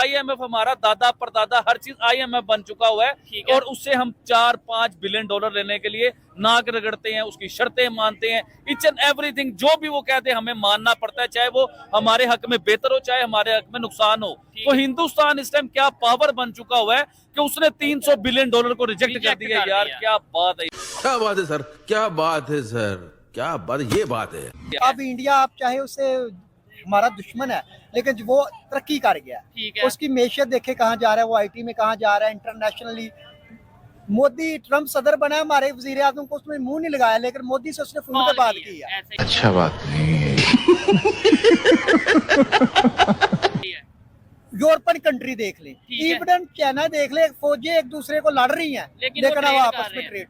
IMF हमारा दादा परदादा हर चीज IMF बन चुका हुआ है और उससे हम 4-5 बिलियन डॉलर लेने के लिए नाक रगड़ते हैं, उसकी शर्तें मानते हैं, ईच एंड एवरीथिंग जो भी वो कहते हैं हमें मानना पड़ता है, चाहे वो हमारे हक में बेहतर हो चाहे हमारे हक में नुकसान हो। तो हिंदुस्तान इस टाइम क्या पावर बन चुका हुआ है कि उसने 300 बिलियन डॉलर को रिजेक्ट कर दिया। यार क्या बात है, क्या बात है सर, क्या बात है सर, क्या बात, ये बात है। अब इंडिया आप चाहे उसे हमारा दुश्मन है लेकिन वो तरक्की कर गया है, उसकी मैशियत देखे कहाँ जा रहा है, वो आईटी में कहाँ जा रहा है, इंटरनेशनली। मोदी ट्रम्प सदर बना है, हमारे वजीर आजम को उसमें मुंह नहीं लगाया, लेकिन मोदी से उसने फोन पे बात की है। अच्छा बात नहीं है। यूरोपियन कंट्री देख ले, इवन चाइना देख ले, फौजें एक दूसरे को लड़ रही हैं लेकिन अब आपस में ट्रेड।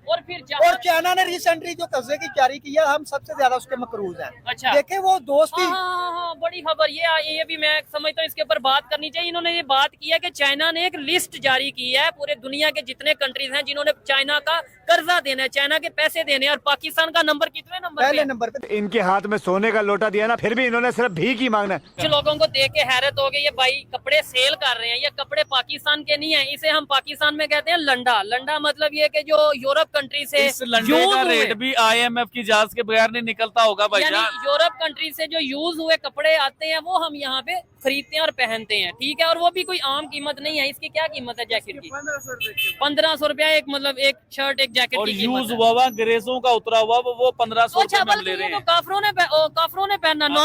और चाइना ने रिसेंटली जो कर्जे की जारी की है, हम सबसे ज्यादा उसके मकरूज हैं। अच्छा, देखे वो दोस्ती। हाँ, बड़ी खबर ये भी मैं समझता हूँ इसके ऊपर बात करनी चाहिए। इन्होंने ये बात की है कि चाइना ने एक लिस्ट जारी की है पूरे दुनिया के जितने कंट्रीज हैं जिन्होंने चाइना का कर्जा देना है, चाइना के पैसे देने हैं, और पाकिस्तान का नंबर कितने नंबर पहले नंबर पे। इनके हाथ में सोने का लोटा दिया ना, फिर भी इन्होंने सिर्फ भीख ही मांगना है। कुछ लोगों को देख के हैरत हो गई, ये भाई कपड़े सेल कर रहे हैं, ये कपड़े पाकिस्तान के नहीं है, इसे हम पाकिस्तान में कहते हैं लंडा। लंडा मतलब ये कि जो यूरोप कंट्री से इस लंडे का रेट भी IMF की जांच के बगैर नहीं निकलता होगा भाईजान। यूरोप कंट्री से जो यूज हुए कपड़े आते हैं वो हम यहाँ पे खरीदते हैं और पहनते हैं, ठीक है। और वो भी कोई आम कीमत नहीं है। इसकी क्या कीमत है जैकेट की? 1500 रुपया एक, मतलब एक शर्ट एक जैकेट और की कीमत यूज हुआ अंग्रेजों का उतरा हुआ वो 1500 अच्छा, रुपए में ले रहे हैं। काफरों ने पहनना।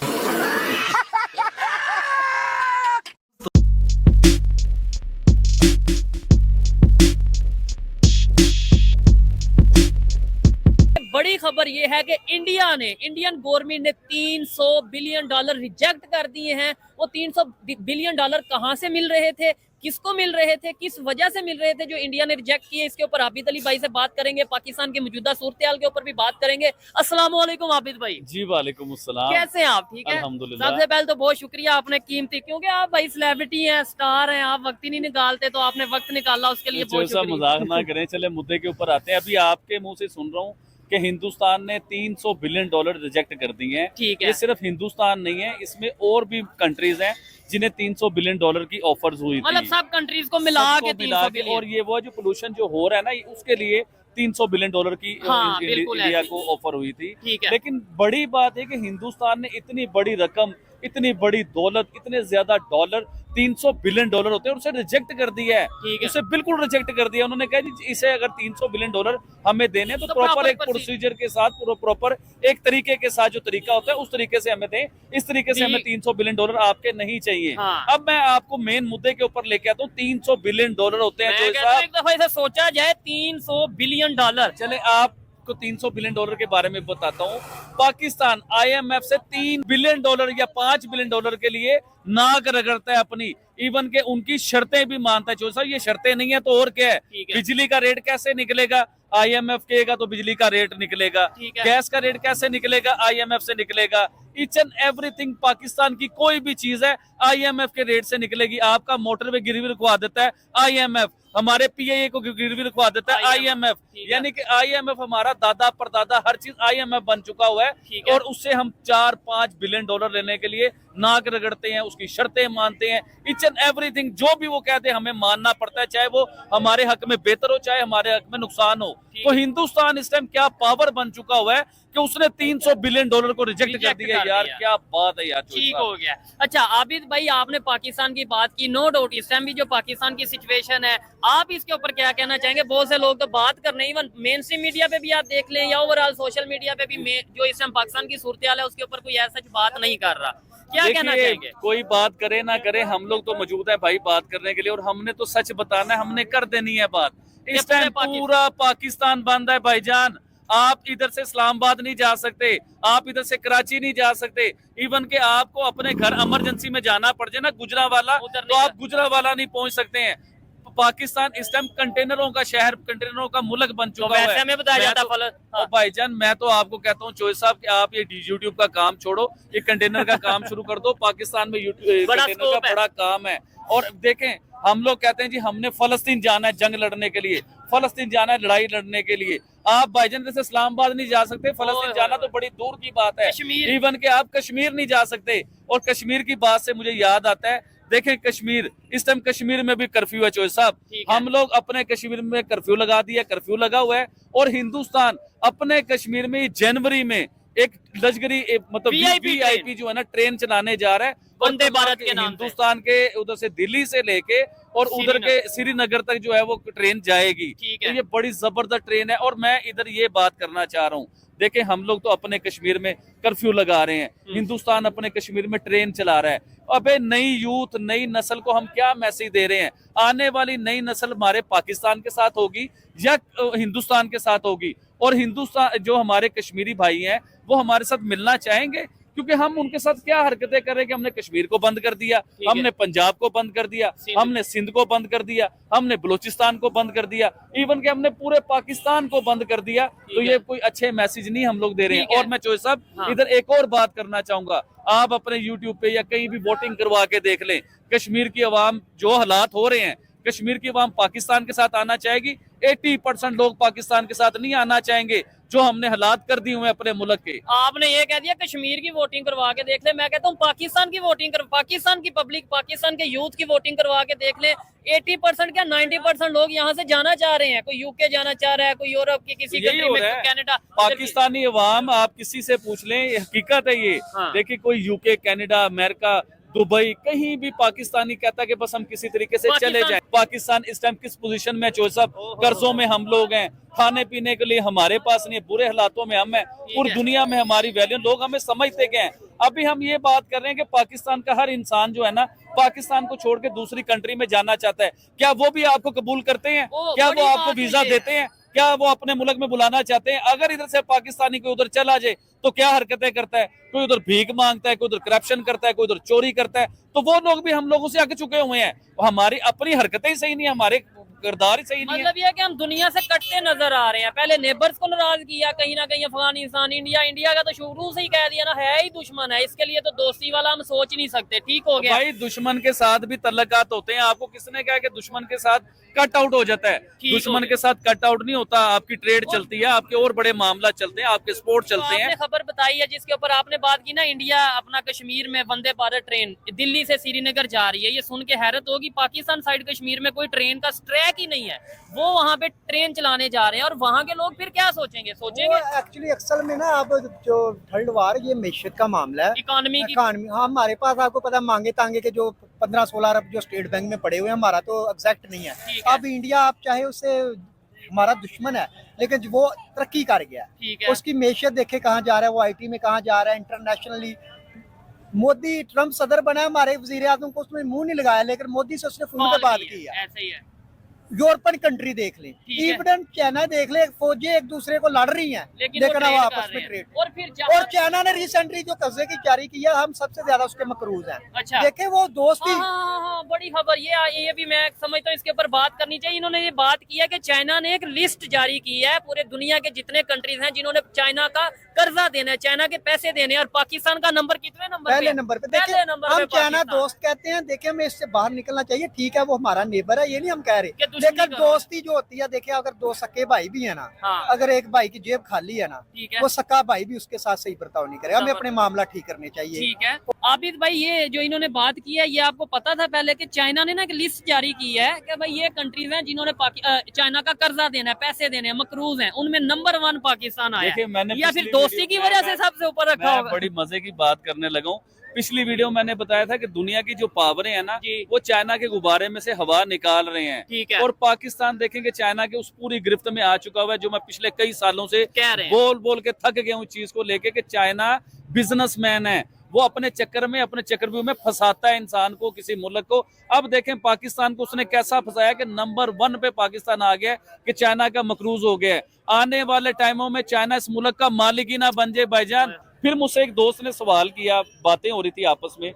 बड़ी खबर ये है कि इंडियन गवर्नमेंट ने 300 बिलियन डॉलर रिजेक्ट कर दिए हैं। वो 300 बिलियन डॉलर कहां से मिल रहे थे, किसको मिल रहे थे, किस वजह से मिल रहे थे जो इंडिया ने रिजेक्ट किए, इसके ऊपर आबिद अली भाई से बात करेंगे। पाकिस्तान की मौजूदा सूरत-ए-हाल के ऊपर भी बात करेंगे। अस्सलाम वालेकुम आबिद भाई। जी वालेकुम अस्सलाम। कैसे हैं आप? ठीक है अल्हम्दुलिल्लाह। सबसे पहले तो बहुत शुक्रिया आपने कीमती, क्योंकि आप भाई सेलिब्रिटी हैं, स्टार हैं, आप वक्त ही नहीं निकालते, तो आपने वक्त निकाला उसके लिए बहुत शुक्रिया। मजाक ना करें, चले मुद्दे के ऊपर आते हैं। अभी आपके मुंह से सुन रहा हूँ कि हिंदुस्तान ने 300 बिलियन डॉलर रिजेक्ट कर दिए हैं। ठीक है, ये सिर्फ हिंदुस्तान नहीं है, इसमें और भी कंट्रीज हैं जिन्हें 300 बिलियन डॉलर की ऑफर्स हुई थी, मतलब सब कंट्रीज को मिला के 300 बिलियन। और ये वो जो पोल्यूशन जो हो रहा है ना, उसके लिए 300 बिलियन डॉलर की इंडिया को ऑफर हुई थी। लेकिन बड़ी बात है कि हिंदुस्तान ने इतनी बड़ी रकम, इतनी बड़ी दौलत, इतने ज्यादा डॉलर, 300 बिलियन डॉलर होते हैं, उसे रिजेक्ट कर दिया है। उसे बिल्कुल रिजेक्ट कर दिया। उन्होंने कहा जी इसे अगर 300 बिलियन डॉलर हमें देने तो प्रॉपर एक प्रोसीजर के साथ, प्रॉपर एक तरीके के साथ, जो तरीका होता है उस तरीके से हमें दें। इस तरीके से हमें 300 बिलियन डॉलर आपके नहीं चाहिए। अब मैं आपको मेन मुद्दे के ऊपर लेके आता हूँ। 300 बिलियन डॉलर होते हैं, एक दफा इसे सोचा जाए 300 बिलियन डॉलर। चले आपको 300 बिलियन डॉलर के बारे में बताता हूँ। पाकिस्तान IMF से 3 बिलियन डॉलर या 5 बिलियन डॉलर के लिए नाक रगड़ता है अपनी, इवन के उनकी शर्तें भी मानता है। साहब ये शर्तें नहीं है तो और क्या है? बिजली का रेट कैसे निकलेगा? IMF कहेगा तो बिजली का रेट निकलेगा। गैस का रेट कैसे निकलेगा? IMF से निकलेगा। ईच एंड एवरीथिंग पाकिस्तान की कोई भी चीज है IMF के रेट से निकलेगी। आपका मोटरवे गिरवी रखवा देता है IMF, हमारे PIA को गिरवी रखवा देता है IMF। यानी कि IMF हमारा दादा परदादा हर चीज IMF बन चुका हुआ है और उससे हम 4-5 बिलियन डॉलर लेने के लिए नाक रगड़ते हैं, उसकी शर्तें मानते हैं, ईच एंड एवरीथिंग जो भी वो कहते हैं हमें मानना पड़ता है, चाहे वो हमारे हक में बेहतर हो चाहे हमारे हक में नुकसान हो। तो हिंदुस्तान इस टाइम क्या पावर बन चुका हुआ है कि उसने 300 बिलियन डॉलर को रिजेक्ट कर दिया। यार क्या बात है यार, ठीक हो गया। अच्छा आबिद भाई, आपने पाकिस्तान की बात की, नो डाउट इस टाइम भी जो पाकिस्तान की सिचुएशन है, आप इसके ऊपर क्या कहना चाहेंगे? बहुत से लोग तो बात कर रहे हैं, इवन मेन स्ट्रीम मीडिया पे भी आप देख लें या ओवरऑल सोशल मीडिया पे भी जो इस टाइम पाकिस्तान की सूरत-ए-हाल है उसके ऊपर कोई ऐसा बात नहीं कर रहा। क्या कहना चाहेंगे? कोई बात करे ना करे, हम लोग तो मौजूद है भाई बात करने के लिए, और हमने तो सच बताना है, हमने कर देनी है बात। इस टाइम पूरा पाकिस्तान बंद है भाईजान। आप इधर से इस्लामाबाद नहीं जा सकते, आप इधर से कराची नहीं जा सकते, इवन के आपको अपने घर इमरजेंसी में जाना पड़ जाए ना गुजरावाला, तो आप गुजरावाला नहीं पहुंच सकते हैं। पाकिस्तान इस टाइम कंटेनरों का शहर, कंटेनरों का मुल्क बन चुका है। हमें बताया जाता भाईजान मैं तो आपको कहता हूँ चोई साहब कि आप ये यूट्यूब का काम छोड़ो, ये कंटेनर का काम शुरू कर दो। पाकिस्तान में कंटेनर का बड़ा काम है। और देखें, हम लोग कहते हैं जी हमने फलस्तीन जाना है जंग लड़ने के लिए, फलस्तीन जाना है लड़ाई लड़ने के लिए। आप भाईजान जैसे इस्लामाबाद नहीं जा सकते, फलस्तीन जाना तो बड़ी दूर की बात है। इवन के आप कश्मीर नहीं जा सकते। और कश्मीर की बात से मुझे याद आता है, देखें कश्मीर, इस टाइम कश्मीर में भी कर्फ्यू है चौधरी साहब। ठीक है। हम लोग अपने कश्मीर में कर्फ्यू लगा दिया, कर्फ्यू लगा हुआ है, और हिंदुस्तान अपने कश्मीर में जनवरी में एक लश्करी मतलब VIP वीआईपी जो है ना ट्रेन चलाने जा रहा है, और वंदे भारत के नाम पे। हिंदुस्तान के उधर से दिल्ली से लेके और उधर के श्रीनगर तक जो है वो ट्रेन जाएगी। ठीक तो है। ये बड़ी जबरदस्त ट्रेन है। और मैं इधर ये बात करना चाह रहा हूँ, देखें हम लोग तो अपने कश्मीर में कर्फ्यू लगा रहे हैं, हिंदुस्तान अपने कश्मीर में ट्रेन चला रहा है। अबे नई यूथ, नई नस्ल को हम क्या मैसेज दे रहे हैं? आने वाली नई नस्ल हमारे पाकिस्तान के साथ होगी या हिंदुस्तान के साथ होगी? और हिंदुस्तान जो हमारे कश्मीरी भाई हैं वो हमारे साथ मिलना चाहेंगे? क्योंकि हम उनके साथ क्या हरकतें कर रहे हैं कि हमने कश्मीर को बंद कर दिया, हमने पंजाब को बंद कर दिया, हमने सिंध को बंद कर दिया, हमने बलूचिस्तान को बंद कर दिया, इवन कि हमने पूरे पाकिस्तान को बंद कर दिया। तो ये कोई अच्छे मैसेज नहीं हम लोग दे रहे हैं। और मैं चौधरी साहब इधर एक और बात करना चाहूंगा, आप अपने यूट्यूब पे या कहीं भी वोटिंग करवा के देख लें, कश्मीर की आवाम जो हालात हो रहे हैं, कश्मीर की आवाम पाकिस्तान के साथ आना चाहेगी? 80% लोग पाकिस्तान के साथ नहीं आना चाहेंगे, जो हमने हालात कर दिए हुए अपने मुल्क के। आपने ये कह दिया कश्मीर की वोटिंग करवा के देख ले, मैं कहता हूँ पाकिस्तान की वोटिंग कर, पाकिस्तान की पब्लिक, पाकिस्तान के यूथ की वोटिंग करवा के देख ले। 80% क्या 90% लोग यहाँ से जाना चाह रहे हैं, कोई यूके जाना चाह रहा है, कोई यूरोप की किसी यही कंट्री हो में, रहा है। कनाडा। पाकिस्तानी अवाम, आप किसी से पूछ लें, ये हकीकत है ये। देखिए कोई यूके, कनाडा, अमेरिका, दुबई, कहीं भी पाकिस्तानी कहता है कि बस हम किसी तरीके से चले जाएं। पाकिस्तान इस टाइम किस पोजीशन में? चौधरी साहब कर्जों में हम लोग हैं, खाने पीने के लिए हमारे पास नहीं है, बुरे हालातों में हम हैं, पूरी दुनिया में हमारी वैल्यू, लोग हमें समझते क्या हैं। अभी हम ये बात कर रहे हैं कि पाकिस्तान का हर इंसान जो है ना, पाकिस्तान को छोड़ के दूसरी कंट्री में जाना चाहता है, क्या वो भी आपको कबूल करते हैं? क्या वो आपको वीजा देते हैं? क्या वो अपने मुल्क में बुलाना चाहते हैं? अगर इधर से पाकिस्तानी कोई उधर चला जाए तो क्या हरकतें करता है? कोई उधर भीख मांगता है, कोई उधर करप्शन करता है, कोई उधर चोरी करता है, तो वो लोग भी हम लोगों से आगे चुके हुए हैं। हमारी अपनी हरकतें ही सही नहीं है, हमारे किरदार ही सही नहीं है। मतलब ये है कि हम दुनिया से कटते नजर आ रहे हैं। पहले नेबर्स को नाराज किया कहीं ना कहीं, अफगानिस्तान, इंडिया, इंडिया का तो शुरू से ही कह दिया ना है ही दुश्मन है, इसके लिए तो दोस्ती वाला हम सोच ही नहीं सकते। ठीक हो गया भाई, दुश्मन के साथ भी तल्लकात होते हैं। आपको किसने कहा कि दुश्मन के साथ कट आउट हो जाता है? दुश्मन के साथ कट आउट नहीं होता। आपकी ट्रेड चलती है, आपके और बड़े मामला चलते हैं, आपके स्पोर्ट चलते हैं। आपने खबर बताई है जिसके ऊपर आपने बात की ना, इंडिया अपना कश्मीर में वंदे भारत ट्रेन दिल्ली से श्रीनगर जा रही है, ये सुन के हैरत होगी। पाकिस्तान साइड कश्मीर में कोई ट्रेन का ट्रैक ही नहीं है, वो वहाँ पे ट्रेन चलाने जा रहे हैं, और वहाँ के लोग फिर क्या सोचेंगे? एक्चुअली अक्सर में ना, अब जो थर्ड वार, ये मैशत का मामला है, इकोनॉमी की। इकानमी। हाँ, हमारे पास आपको पता है मांगे तांगे के जो 15-16 अरब जो स्टेट बैंक में पड़े हुए हैं, हमारा तो एग्जैक्ट नहीं है। अब इंडिया, आप चाहे उससे हमारा दुश्मन है, लेकिन वो तरक्की कर गया है, उसकी मैशत देखे कहाँ जा रहा है, वो आईटी में कहाँ जा रहा है, इंटरनेशनली। मोदी, ट्रम्प सदर बना है, हमारे वजीर आजम को उसमें मुंह नहीं लगाया, लेकिन मोदी से उसने फोन पे बात की है। ऐसे ही है। यूरोपियन कंट्री देख लें, इवन चाइना देख ले, फौजें एक दूसरे को लड़ रही हैं, लेकिन अब आपस में ट्रेड। और चाइना ने रिसेंटली जो कर्जे की जारी की है, हम सबसे ज्यादा उसके मकरूज हैं। अच्छा, देखे वो दोस्ती। हाँ, बड़ी खबर ये भी मैं समझता हूँ इसके ऊपर बात करनी चाहिए। इन्होंने ये बात की है कि चाइना ने एक लिस्ट जारी की है पूरे दुनिया के जितने कंट्रीज हैं जिन्होंने चाइना का कर्जा देना है, चाइना के पैसे देने हैं, और पाकिस्तान का नंबर कितने नंबर? पहले नंबर पे। देखिए, हम चाइना दोस्त कहते हैं, देखिए हमें इससे बाहर निकलना चाहिए। ठीक है, वो हमारा नेबर है, ये नहीं हम कह रहे, लेकिन दोस्ती जो होती है, देखिए अगर दो सके भाई भी है ना, अगर एक भाई की जेब खाली है ना, वो सका भाई भी उसके साथ सही बर्ताव नहीं करे। हमें अपने मामला ठीक करने चाहिए। ठीक है आबिद भाई, ये जो इन्होंने बात की है, ये आपको पता था पहले कि चाइना ने ना एक लिस्ट जारी की है कि भाई ये कंट्रीज हैं जिन्होंने चाइना का कर्जा देना है, पैसे देने हैं, मकरूज हैं, उनमें नंबर 1 पाकिस्तान आया है, या फिर दोस्ती की वजह से सबसे ऊपर रखा होगा? बड़ी मजे की बात करने लगा हूँ। पिछली वीडियो मैंने बताया था कि दुनिया की जो पावरें हैं ना, वो चाइना के गुब्बारे में से हवा निकाल रहे हैं। ठीक है। और पाकिस्तान देखेंगे चाइना के उस पूरी गिरफ्त में आ चुका हुआ है, जो मैं पिछले कई सालों से कह रहे हैं। बोल बोल के थक गया हूँ चीज को लेके कि चाइना बिजनेसमैन है, वो अपने चक्रव्यूह में फंसाता है इंसान को, किसी मुल्क को। अब देखें पाकिस्तान को उसने कैसा फंसाया कि नंबर 1 पे पाकिस्तान आ गया कि चाइना का मकरूज हो गया है। आने वाले टाइमों में चाइना इस मुल्क का मालिक ही ना बन जाए भाईजान। फिर मुझसे एक दोस्त ने सवाल किया, बातें हो रही थी आपस में,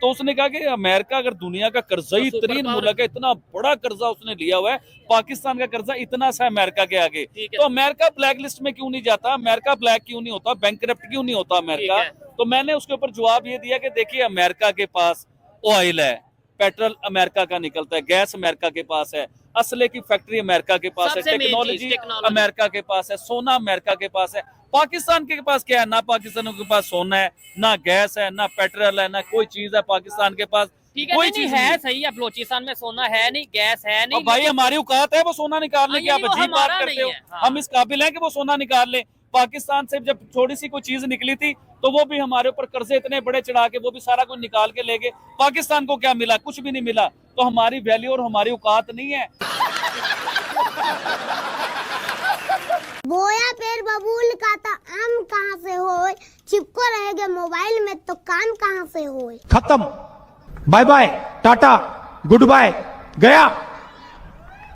तो उसने कहा कि अमेरिका अगर दुनिया का कर्जई तरीन मुल्क है, इतना बड़ा कर्जा उसने लिया हुआ है, पाकिस्तान का कर्जा इतना सा अमेरिका के आगे, तो अमेरिका ब्लैक लिस्ट में क्यों नहीं जाता? अमेरिका ब्लैक क्यों नहीं होता? बैंकरप्ट क्यों नहीं होता अमेरिका? तो मैंने उसके ऊपर जवाब ये दिया कि देखिए, अमेरिका के पास ऑयल है, पेट्रोल अमेरिका का निकलता है, गैस अमेरिका के पास है, असले की फैक्ट्री अमेरिका के पास है, टेक्नोलॉजी अमेरिका के पास है, सोना अमेरिका के पास है। पाकिस्तान के पास क्या है? ना पाकिस्तान के पास सोना है, ना गैस है, ना पेट्रोल है, ना कोई चीज है पाकिस्तान के पास। ठीक है, कोई नहीं, चीज है नहीं। सही है, बलोचिस्तान में सोना है नहीं, गैस है नहीं, और भाई हमारी औकात है वो सोना निकालने हाँ, की, आप यही वो अजीब बात हमारा करते नहीं हो। है, हाँ। हम इस काबिल हैं कि वो सोना निकाल ले। पाकिस्तान से जब थोड़ी सी कोई चीज निकली थी तो वो भी हमारे ऊपर कर्जे इतने बड़े चढ़ा के वो भी सारा कुछ निकाल के ले गए। पाकिस्तान को क्या मिला? कुछ भी नहीं मिला। तो हमारी वैल्यू और हमारी औकात नहीं है। बोया पेड़ बबूल का तो आम कहाँ से होए, चिपको रहेगा मोबाइल में तो काम कहाँ से होए। खत्म, bye bye, tata, goodbye, गया।